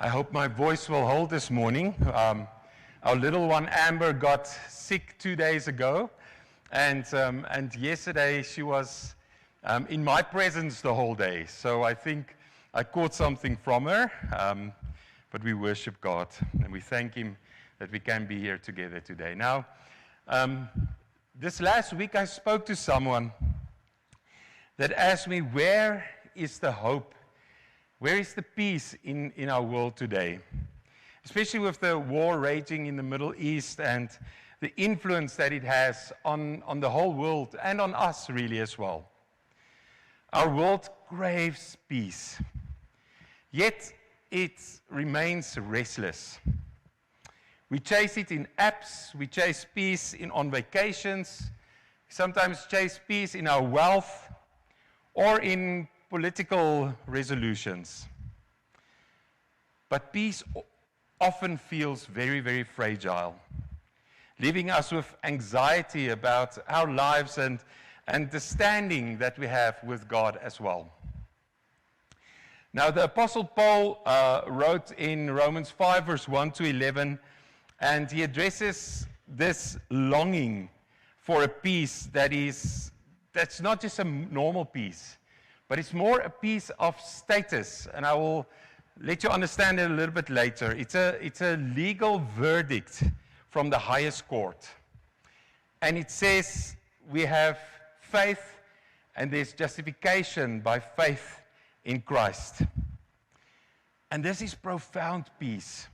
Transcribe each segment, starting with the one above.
I hope my voice will hold this morning. Our little one Amber got sick 2 days ago, and yesterday she was in my presence the whole day. So I think I caught something from her, but we worship God and we thank Him that we can be here together today. Now, this last week I spoke to someone that asked me, where is the hope? Where is the peace in our world today? Especially with the war raging in the Middle East and the influence that it has on the whole world and on us really as well. Our world craves peace, yet it remains restless. We chase it in apps, we chase peace on vacations, sometimes chase peace in our wealth or in political resolutions. But peace often feels very, very fragile, leaving us with anxiety about our lives and the standing that we have with God as well. Now, the Apostle Paul wrote in Romans 5, verse 1 to 11, and he addresses this longing for a peace that's not just a normal peace, but it's more a piece of status, and I will let you understand it a little bit later. It's a legal verdict from the highest court. And it says we have faith, and there's justification by faith in Christ. And this is profound peace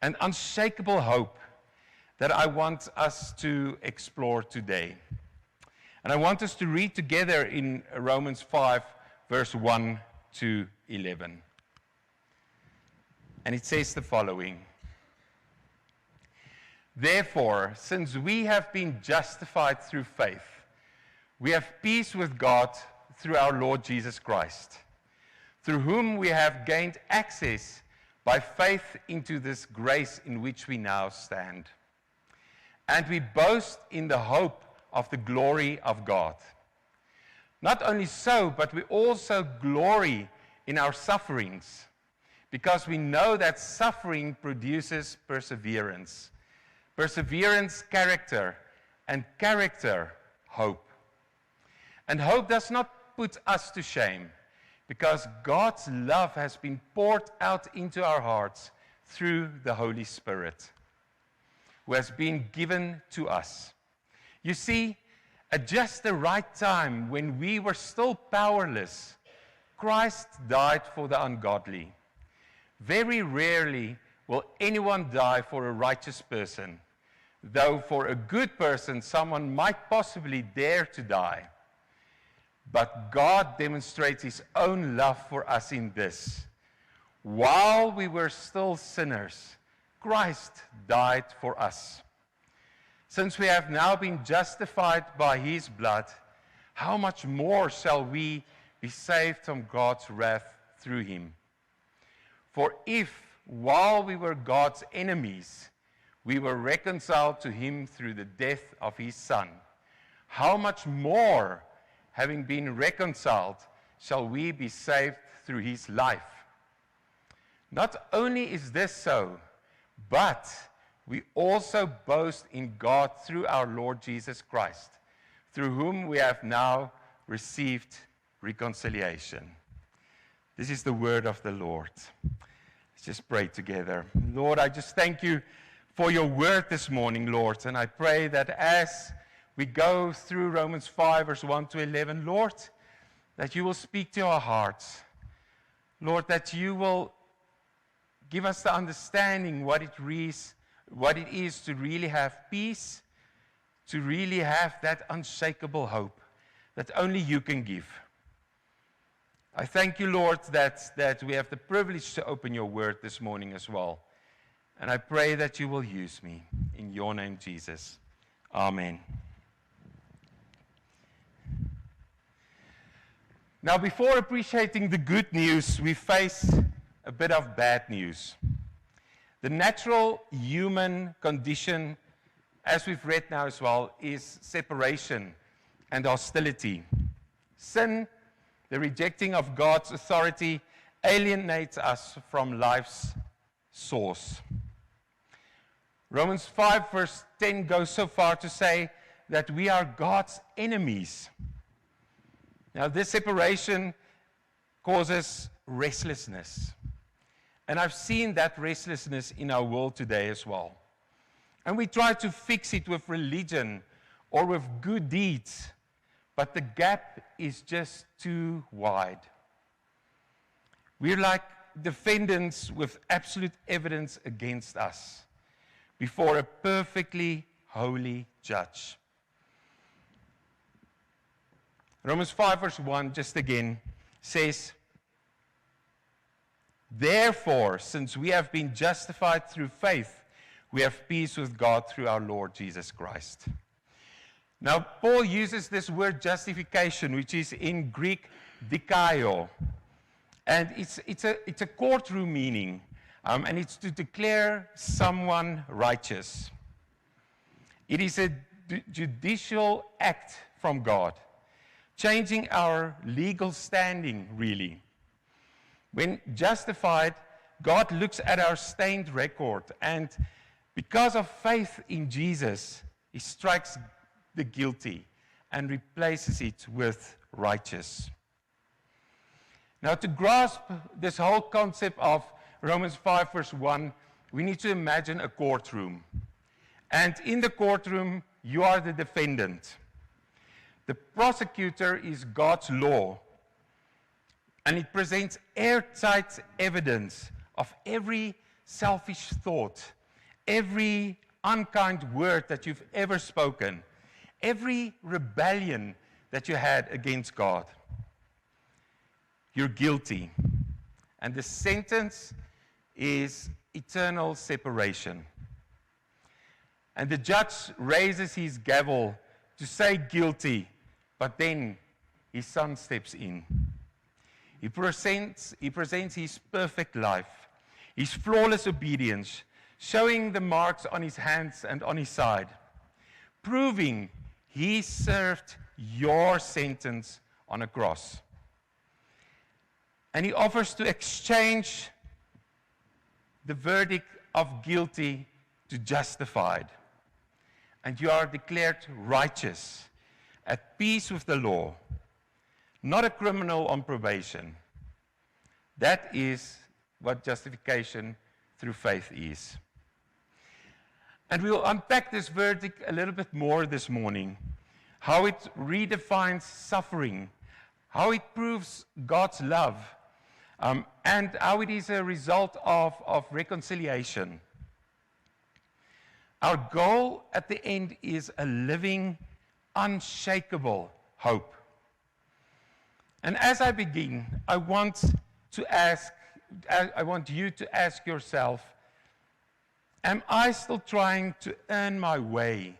and unshakable hope that I want us to explore today. And I want us to read together in Romans 5, verse 1 to 11. And it says the following. Therefore, since we have been justified through faith, we have peace with God through our Lord Jesus Christ, through whom we have gained access by faith into this grace in which we now stand. And we boast in the hope of the glory of God. Not only so, but we also glory in our sufferings, because we know that suffering produces perseverance. Perseverance, character, and character, hope. And hope does not put us to shame, because God's love has been poured out into our hearts through the Holy Spirit, who has been given to us. You see, at just the right time, when we were still powerless, Christ died for the ungodly. Very rarely will anyone die for a righteous person, though for a good person, someone might possibly dare to die. But God demonstrates His own love for us in this. While we were still sinners, Christ died for us. Since we have now been justified by His blood, how much more shall we be saved from God's wrath through Him? For if, while we were God's enemies, we were reconciled to Him through the death of His Son, how much more, having been reconciled, shall we be saved through His life? Not only is this so, but we also boast in God through our Lord Jesus Christ, through whom we have now received reconciliation. This is the word of the Lord. Let's just pray together. Lord, I just thank You for Your word this morning, Lord, and I pray that as we go through Romans 5, verse 1 to 11, Lord, that You will speak to our hearts. Lord, that You will give us the understanding what it is to really have peace, to really have that unshakable hope that only You can give. I thank You, Lord, that we have the privilege to open Your word this morning as well. And I pray that You will use me. In Your name, Jesus. Amen. Now, before appreciating the good news, we face a bit of bad news. The natural human condition, as we've read now as well, is separation and hostility. Sin, the rejecting of God's authority, alienates us from life's source. Romans 5 verse 10 goes so far to say that we are God's enemies. Now, this separation causes restlessness. And I've seen that restlessness in our world today as well. And we try to fix it with religion or with good deeds, but the gap is just too wide. We're like defendants with absolute evidence against us before a perfectly holy judge. Romans 5 verse 1, just again, says, therefore, since we have been justified through faith, we have peace with God through our Lord Jesus Christ. Now, Paul uses this word justification, which is in Greek dikaio. And it's a courtroom meaning, and it's to declare someone righteous. It is a judicial act from God, changing our legal standing, really. When justified, God looks at our stained record, and because of faith in Jesus, He strikes the guilty and replaces it with righteous. Now, to grasp this whole concept of Romans 5 verse 1, we need to imagine a courtroom. And in the courtroom, you are the defendant. The prosecutor is God's law, and it presents airtight evidence of every selfish thought, every unkind word that you've ever spoken, every rebellion that you had against God. You're guilty, and the sentence is eternal separation. And the judge raises his gavel to say guilty, but then his son steps in. He presents his perfect life, his flawless obedience, showing the marks on his hands and on his side, proving he served your sentence on a cross. And he offers to exchange the verdict of guilty to justified. And you are declared righteous, at peace with the law, not a criminal on probation. That is what justification through faith is. And we will unpack this verdict a little bit more this morning, how it redefines suffering, how it proves God's love, and how it is a result of reconciliation. Our goal at the end is a living, unshakable hope. And as I begin, I want you to ask yourself, am I still trying to earn my way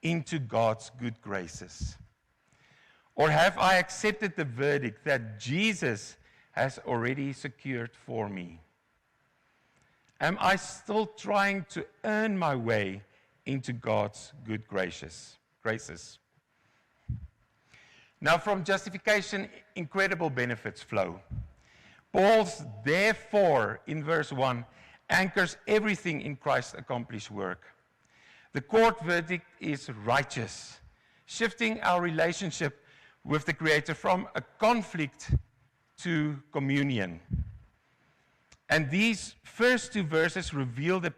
into God's good graces? Or have I accepted the verdict that Jesus has already secured for me? Am I still trying to earn my way into God's good graces? Now, from justification, incredible benefits flow. Paul's therefore, in verse 1, anchors everything in Christ's accomplished work. The court verdict is righteous, shifting our relationship with the Creator from a conflict to communion. And these first two verses reveal the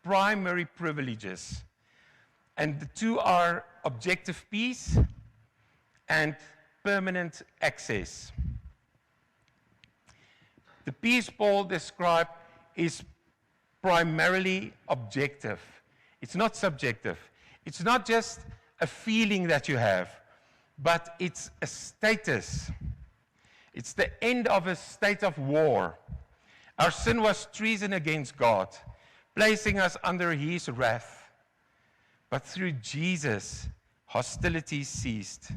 primary privileges. And the two are objective peace and permanent access. The peace Paul described is primarily objective. It's not subjective. It's not just a feeling that you have, but it's a status. It's the end of a state of war. Our sin was treason against God, placing us under His wrath. But through Jesus, hostility ceased.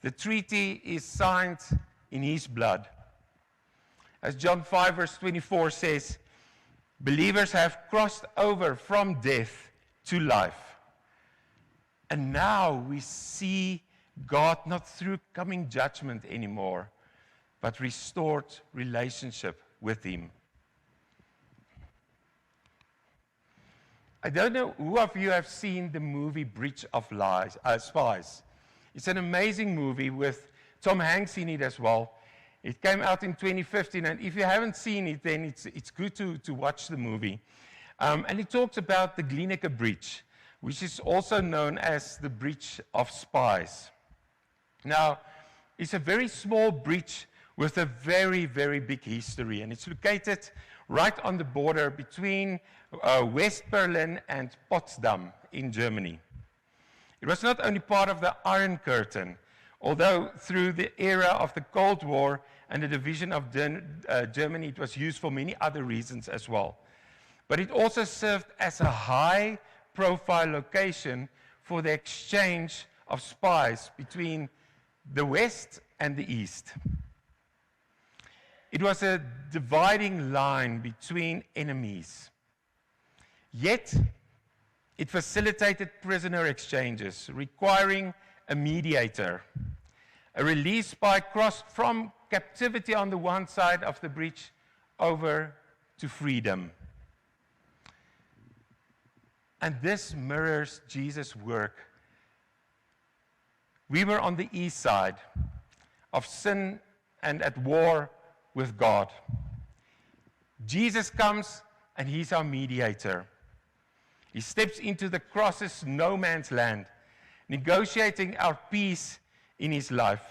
The treaty is signed in His blood. As John 5 verse 24 says, believers have crossed over from death to life. And now we see God not through coming judgment anymore, but restored relationship with him. I don't know who of you have seen the movie Bridge of Spies. It's an amazing movie with Tom Hanks in it as well. It came out in 2015, and if you haven't seen it, then it's good to watch the movie. And it talks about the Glienicke Bridge, which is also known as the Bridge of Spies. Now, it's a very small bridge with a very, very big history, and it's located right on the border between West Berlin and Potsdam in Germany. It was not only part of the Iron Curtain, although through the era of the Cold War and the division of Germany, it was used for many other reasons as well. But it also served as a high-profile location for the exchange of spies between the West and the East. It was a dividing line between enemies. Yet, it facilitated prisoner exchanges, requiring a mediator. A released spy crossed from captivity on the one side of the bridge over to freedom. And this mirrors Jesus' work. We were on the east side of sin and at war with God. Jesus comes and he's our mediator. He steps into the cross's no man's land, negotiating our peace in his life,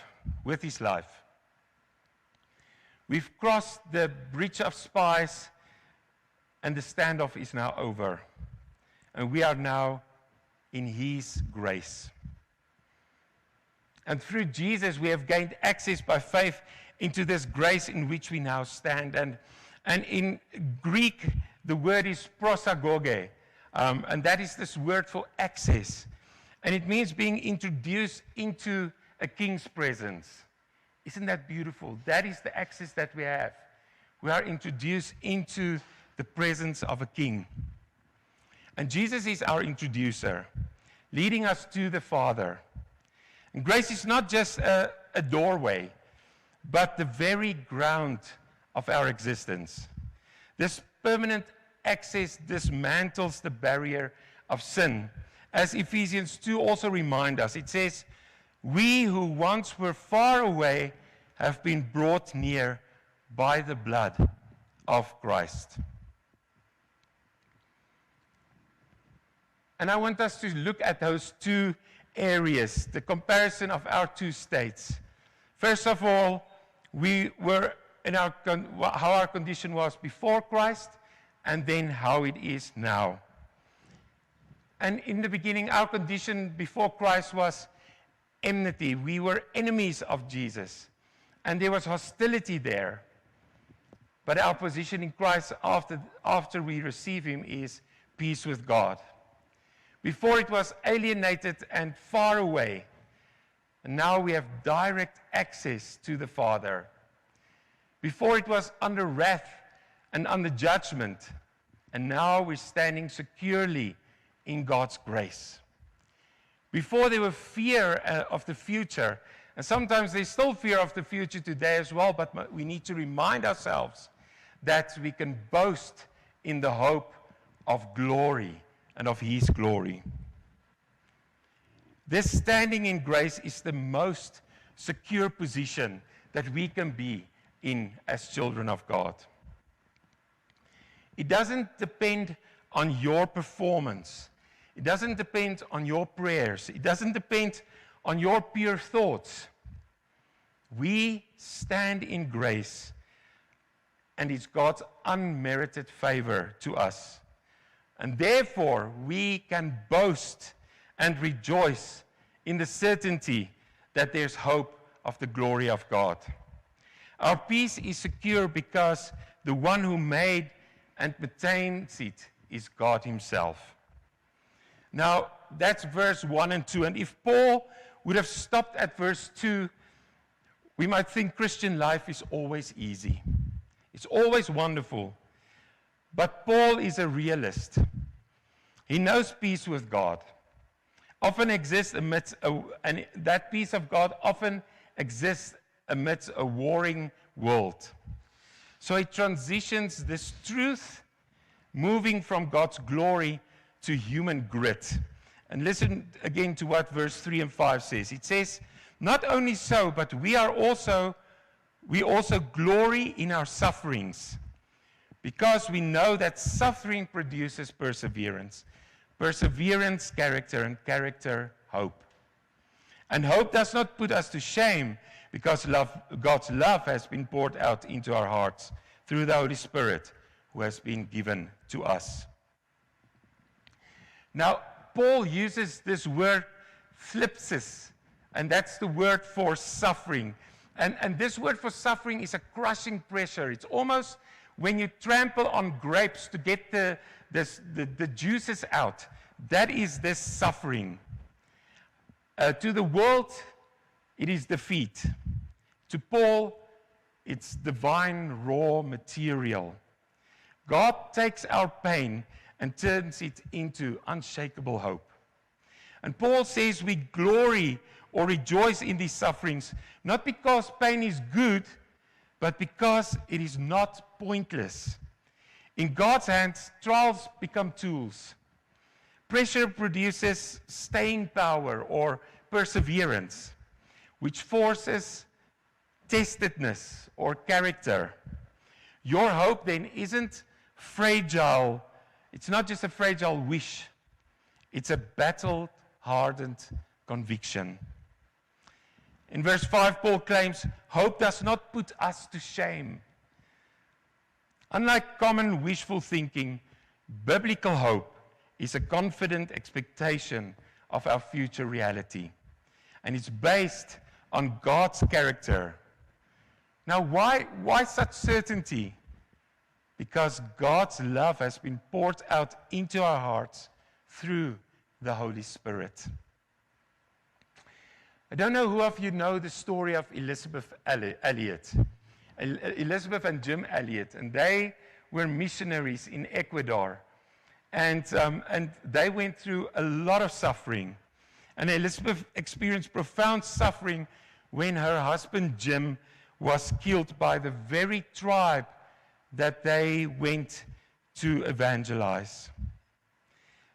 with his life. We've crossed the bridge of spies, and the standoff is now over. And we are now in his grace. And through Jesus, we have gained access by faith into this grace in which we now stand. And in Greek, the word is prosagoge, and that is this word for access. And it means being introduced into a king's presence. Isn't that beautiful? That is the access that we have. We are introduced into the presence of a king. And Jesus is our introducer, leading us to the Father. And grace is not just a doorway, but the very ground of our existence. This permanent access dismantles the barrier of sin. As Ephesians 2 also reminds us, it says, "We who once were far away have been brought near by the blood of Christ." And I want us to look at those two areas, the comparison of our two states. First of all, we were in how our condition was before Christ, and then how it is now. And in the beginning, our condition before Christ was enmity. We were enemies of Jesus, and there was hostility there. But our position in Christ after we receive him is peace with God. Before it was alienated and far away, and now we have direct access to the Father. Before it was under wrath and under judgment, and now we're standing securely in God's grace. Before there was fear of the future, and sometimes there's still fear of the future today as well, but we need to remind ourselves that we can boast in the hope of glory and of his glory. This standing in grace is the most secure position that we can be in as children of God. It doesn't depend on your performance. It doesn't depend on your prayers. It doesn't depend on your pure thoughts. We stand in grace, and it's God's unmerited favor to us. And therefore, we can boast and rejoice in the certainty that there's hope of the glory of God. Our peace is secure because the one who made and maintains it is God himself. Now, that's verse 1 and 2. And if Paul would have stopped at verse 2, we might think Christian life is always easy. It's always wonderful. But Paul is a realist. He knows peace with God often exists amidst and that peace of God often exists amidst a warring world. So it transitions this truth, moving from God's glory to human grit. And listen again to what verse 3 and 5 says. It says, not only so, but we also glory in our sufferings, because we know that suffering produces perseverance. Perseverance, character, and character, hope. And hope does not put us to shame, because God's love has been poured out into our hearts through the Holy Spirit who has been given to us. Now, Paul uses this word thlipsis, and that's the word for suffering. And this word for suffering is a crushing pressure. It's almost when you trample on grapes to get the juices out. That is this suffering. To the world, it is defeat. To Paul, it's divine raw material. God takes our pain and turns it into unshakable hope. And Paul says we glory or rejoice in these sufferings, not because pain is good, but because it is not pointless. In God's hands, trials become tools. Pressure produces staying power or perseverance, which forces testedness or character. Your hope then isn't fragile. It's not just a fragile wish. It's a battle-hardened conviction. In verse 5, Paul claims, hope does not put us to shame. Unlike common wishful thinking, biblical hope is a confident expectation of our future reality. And it's based on God's character. Now, why such certainty? Because God's love has been poured out into our hearts through the Holy Spirit. I don't know who of you know the story of Elisabeth Elliot. Elisabeth and Jim Elliot, and they were missionaries in Ecuador. And they went through a lot of suffering. And Elisabeth experienced profound suffering when her husband Jim was killed by the very tribe that they went to evangelize.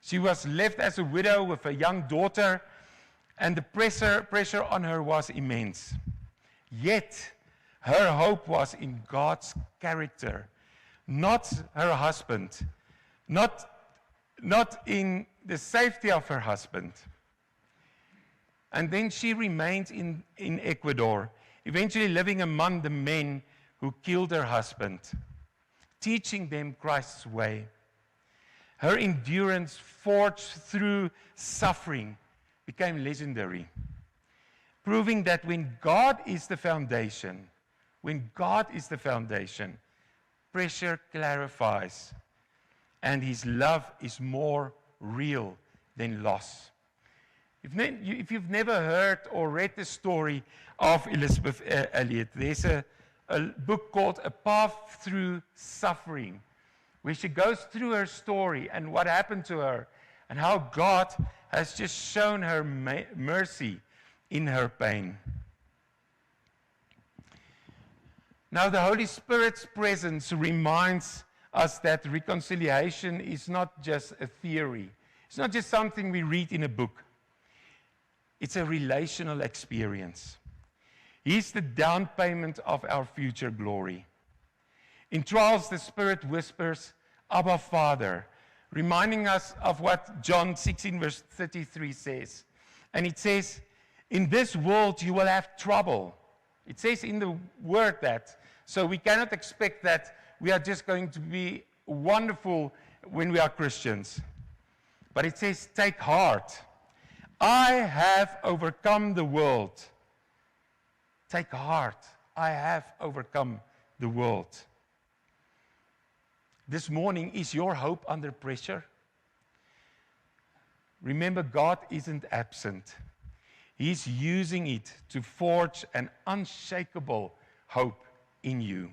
She was left as a widow with a young daughter, and the pressure on her was immense. Yet, her hope was in God's character, not her husband, not in the safety of her husband. And then she remained in Ecuador, eventually living among the men who killed her husband, teaching them Christ's way. Her endurance forged through suffering became legendary, proving that when God is the foundation, pressure clarifies, and his love is more real than loss. If you've never heard or read the story of Elisabeth Elliot, there's a book called A Path Through Suffering, where she goes through her story and what happened to her, and how God has just shown her mercy in her pain. Now, the Holy Spirit's presence reminds us that reconciliation is not just a theory. It's not just something we read in a book. It's a relational experience. He's the down payment of our future glory. In trials, the Spirit whispers, Abba, Father, reminding us of what John 16, verse 33 says. And it says, in this world you will have trouble. It says in the word that. So we cannot expect that we are just going to be wonderful when we are Christians. But it says, take heart. I have overcome the world. Take heart. I have overcome the world. This morning, is your hope under pressure? Remember, God isn't absent. He's using it to forge an unshakable hope in you.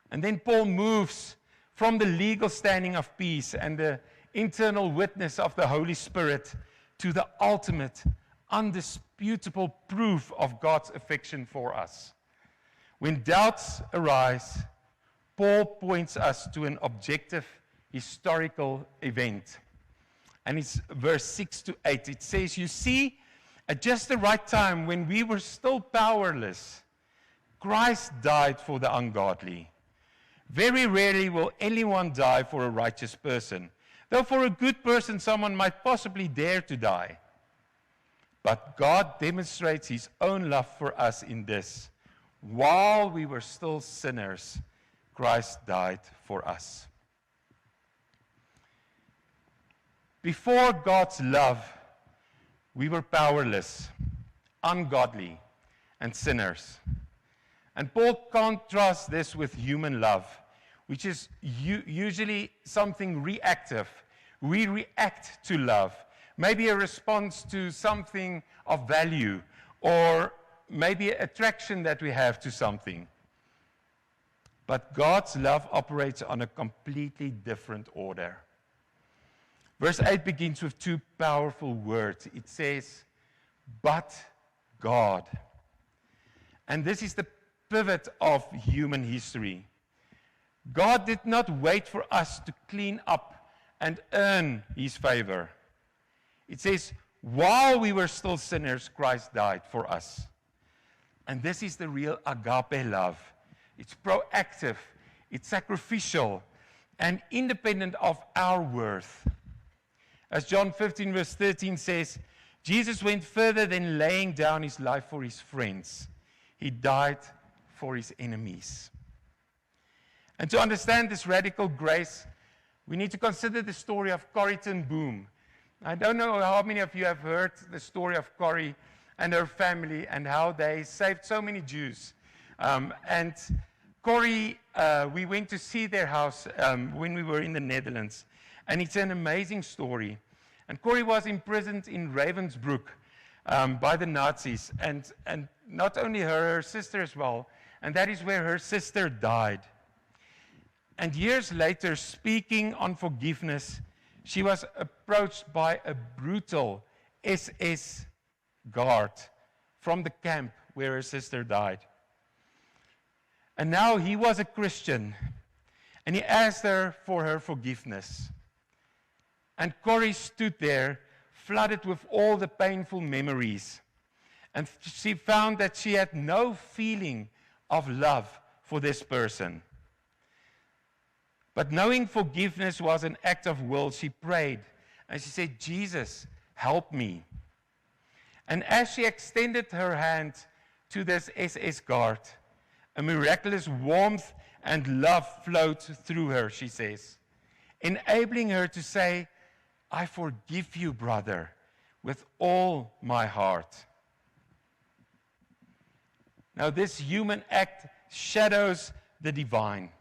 And then Paul moves from the legal standing of peace and the internal witness of the Holy Spirit to the ultimate, undisputable proof of God's affection for us. When doubts arise, Paul points us to an objective historical event. And it's verse 6 to 8. It says, "You see, at just the right time, when we were still powerless, Christ died for the ungodly. Very rarely will anyone die for a righteous person, though for a good person someone might possibly dare to die. But God demonstrates his own love for us in this: while we were still sinners, Christ died for us." Before God's love, we were powerless, ungodly, and sinners. And Paul contrasts this with human love, which is usually something reactive. We react to love, maybe a response to something of value, or maybe an attraction that we have to something. But God's love operates on a completely different order. Verse 8 begins with two powerful words. It says, "But God." And this is the pivot of human history. God did not wait for us to clean up and earn his favor. It says, while we were still sinners, Christ died for us. And this is the real agape love. It's proactive, it's sacrificial, and independent of our worth. As John 15 verse 13 says, Jesus went further than laying down his life for his friends. He died for his enemies. And to understand this radical grace, we need to consider the story of Corrie ten Boom. I don't know how many of you have heard the story of Corrie and her family and how they saved so many Jews. And Corrie, we went to see their house when we were in the Netherlands. And it's an amazing story. And Corrie was imprisoned in Ravensbrück by the Nazis. And not only her sister as well. And that is where her sister died. And years later, speaking on forgiveness, she was approached by a brutal SS guard from the camp where her sister died. And now he was a Christian, and he asked her for her forgiveness. And Corrie stood there, flooded with all the painful memories. And she found that she had no feeling of love for this person. But knowing forgiveness was an act of will, she prayed. And she said, "Jesus, help me." And as she extended her hand to this SS guard, a miraculous warmth and love flowed through her, she says, enabling her to say, "I forgive you, brother, with all my heart." Now, this human act shadows the divine.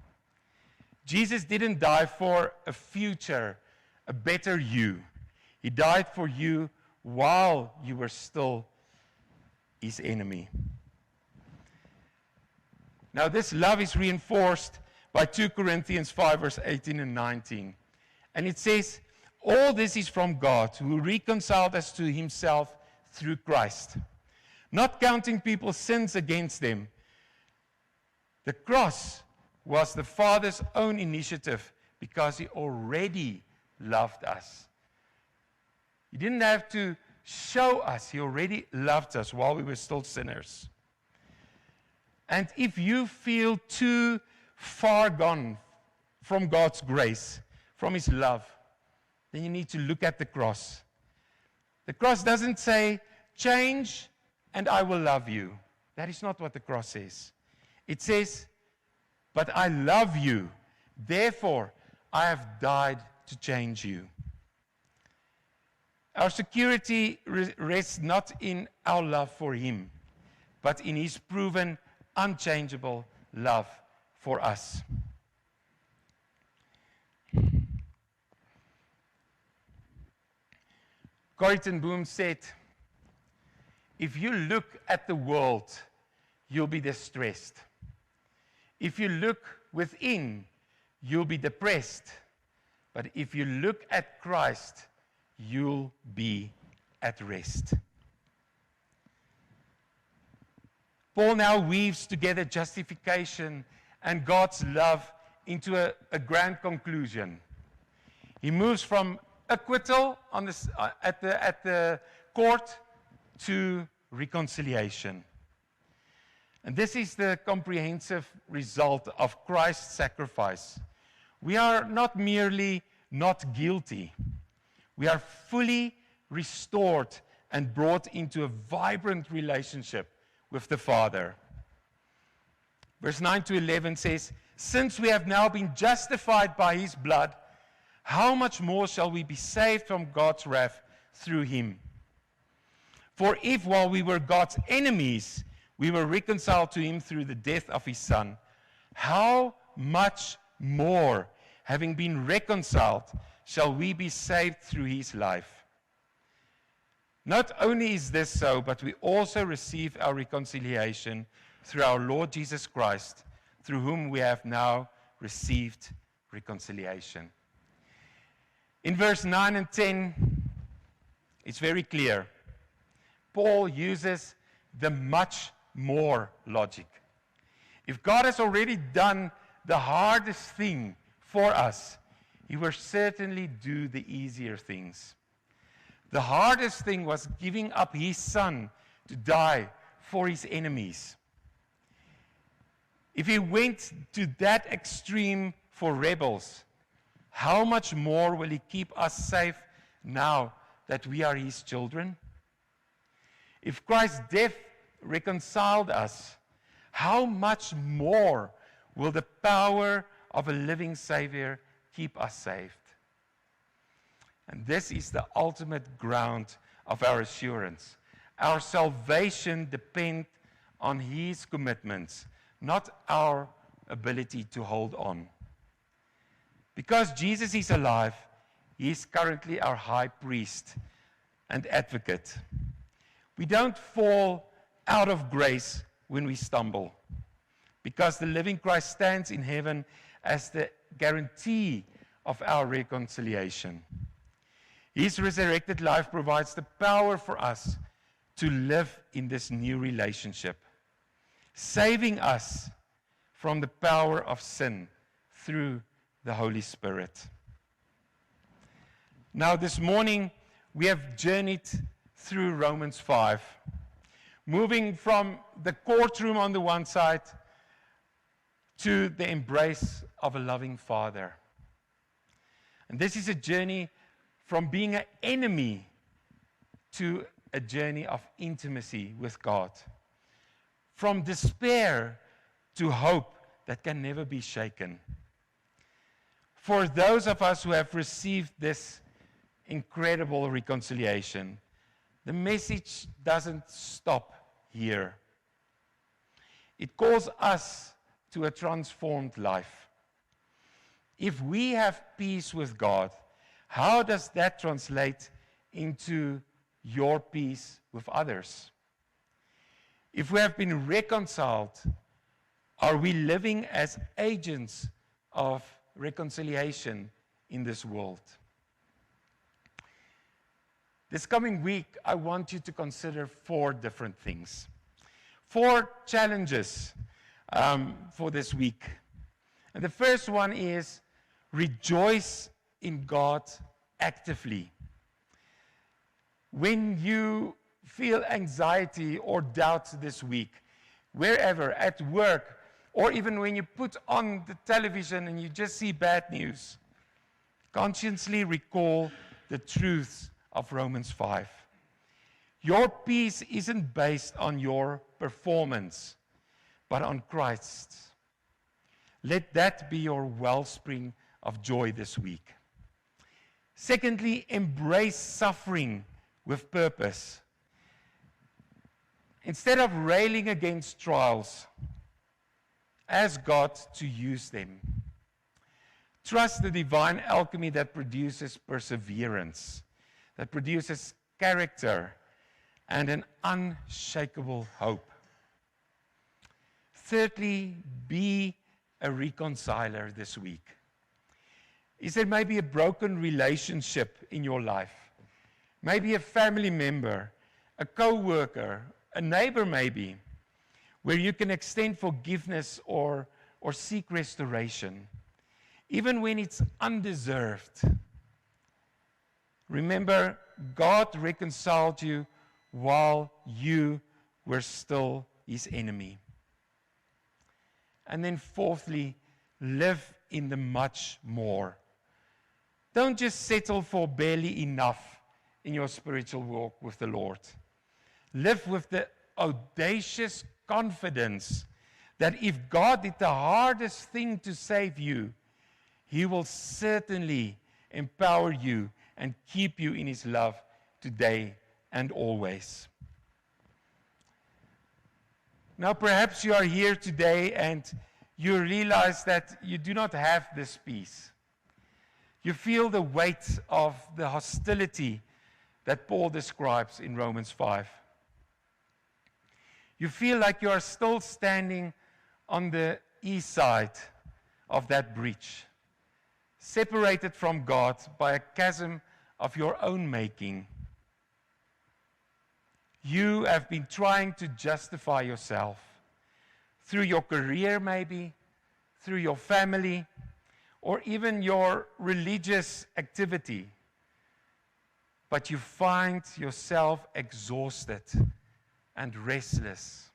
Jesus didn't die for a future, a better you. He died for you while you were still his enemy. Now, this love is reinforced by 2 Corinthians 5, verse 18 and 19. And it says, "All this is from God, who reconciled us to himself through Christ, not counting people's sins against them." The cross was the Father's own initiative because he already loved us. He didn't have to show us. He already loved us while we were still sinners. And if you feel too far gone from God's grace, from his love, then you need to look at the cross. The cross doesn't say, "Change and I will love you." That is not what the cross says. It says, "But I love you, therefore I have died to change you." Our security rests not in our love for him, but in his proven, unchangeable love for us. Corrie ten Boom said, "If you look at the world, you'll be distressed. If you look within, you'll be depressed. But if you look at Christ, you'll be at rest." Paul now weaves together justification and God's love into a grand conclusion. He moves from acquittal at the court to reconciliation. And this is the comprehensive result of Christ's sacrifice. We are not merely not guilty. We are fully restored and brought into a vibrant relationship with the Father. Verse 9 to 11 says, "Since we have now been justified by his blood, how much more shall we be saved from God's wrath through him? For if while we were God's enemies, we were reconciled to him through the death of his Son, how much more, having been reconciled, shall we be saved through his life? Not only is this so, but we also receive our reconciliation through our Lord Jesus Christ, through whom we have now received reconciliation." In verse 9 and 10, it's very clear. Paul uses the much more logic. If God has already done the hardest thing for us, he will certainly do the easier things. The hardest thing was giving up his Son to die for his enemies. If he went to that extreme for rebels, how much more will he keep us safe now that we are his children? If Christ's death reconciled us, how much more will the power of a living Savior keep us saved? And this is the ultimate ground of our assurance. Our salvation depends on his commitments, not our ability to hold on. Because Jesus is alive, he is currently our high priest and advocate. We don't fall out of grace when we stumble, because the living Christ stands in heaven as the guarantee of our reconciliation. His resurrected life provides the power for us to live in this new relationship, saving us from the power of sin through the Holy Spirit. Now, this morning, we have journeyed through Romans 5, moving from the courtroom on the one side to the embrace of a loving Father. And this is a journey from being an enemy to a journey of intimacy with God. From despair to hope that can never be shaken. For those of us who have received this incredible reconciliation, the message doesn't stop here. It calls us to a transformed life. If we have peace with God, how does that translate into your peace with others? If we have been reconciled, are we living as agents of reconciliation in this world? This coming week, I want you to consider 4 different things. 4 challenges for this week. And the first one is rejoice in God actively. When you feel anxiety or doubt this week, wherever, at work, or even when you put on the television and you just see bad news, consciously recall the truths of Romans 5. Your peace isn't based on your performance, but on Christ. Let that be your wellspring of joy this week. Secondly, embrace suffering with purpose. Instead of railing against trials, ask God to use them. Trust the divine alchemy that produces perseverance, that produces character, and an unshakable hope. Thirdly, be a reconciler this week. Is there maybe a broken relationship in your life? Maybe a family member, a co-worker, a neighbor maybe. where you can extend forgiveness or seek restoration, even when it's undeserved. Remember, God reconciled you while you were still his enemy. And then fourthly, live in the much more. Don't just settle for barely enough in your spiritual walk with the Lord. Live with the audacious confidence that if God did the hardest thing to save you, he will certainly empower you and keep you in his love today and always. Now, perhaps you are here today and you realize that you do not have this peace. You feel the weight of the hostility that Paul describes in Romans 5. You feel like you are still standing on the east side of that breach, separated from God by a chasm of your own making. You have been trying to justify yourself through your career, maybe, through your family, or even your religious activity. But you find yourself exhausted and restless.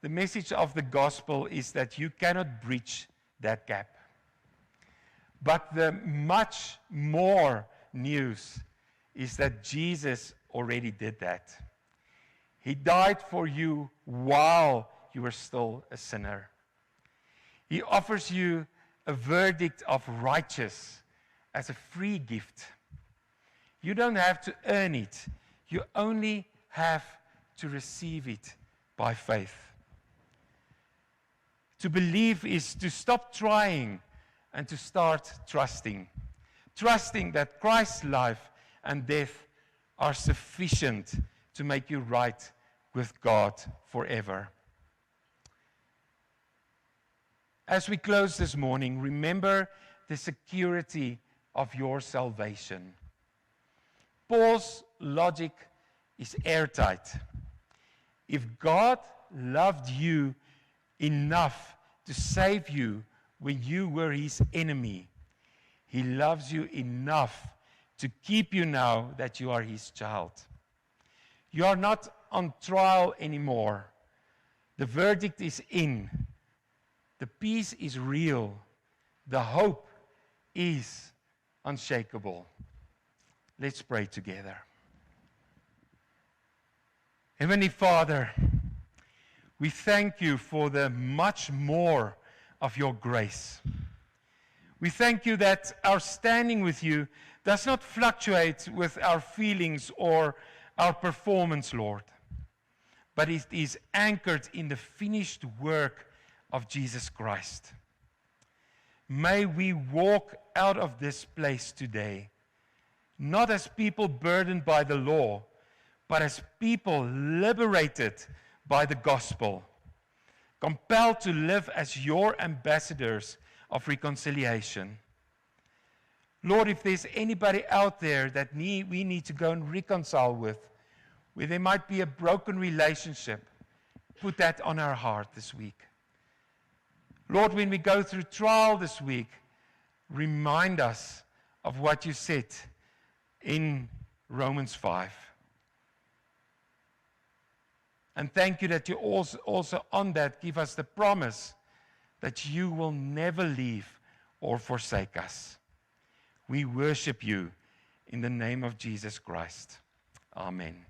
The message of the gospel is that you cannot breach that gap. But the much more news is that Jesus already did that. He died for you while you were still a sinner. He offers you a verdict of righteous as a free gift. You don't have to earn it. You only have to receive it by faith. To believe is to stop trying and to start trusting. Trusting that Christ's life and death are sufficient to make you right with God forever. As we close this morning, remember the security of your salvation. Paul's logic is airtight. If God loved you enough to save you when you were his enemy, he loves you enough to keep you now that you are his child. You are not on trial anymore. The verdict is in. The peace is real. The hope is unshakable. Let's pray together. Heavenly Father, we thank you for the much more of your grace. We thank you that our standing with you does not fluctuate with our feelings or our performance, Lord, but it is anchored in the finished work of Jesus Christ. May we walk out of this place today, not as people burdened by the law, but as people liberated by the gospel, compelled to live as your ambassadors of reconciliation. Lord, if there's anybody out there that we need to go and reconcile with, where there might be a broken relationship, put that on our heart this week. Lord, when we go through trial this week, remind us of what you said in Romans 5. And thank you that you also on that give us the promise that you will never leave or forsake us. We worship you in the name of Jesus Christ. Amen.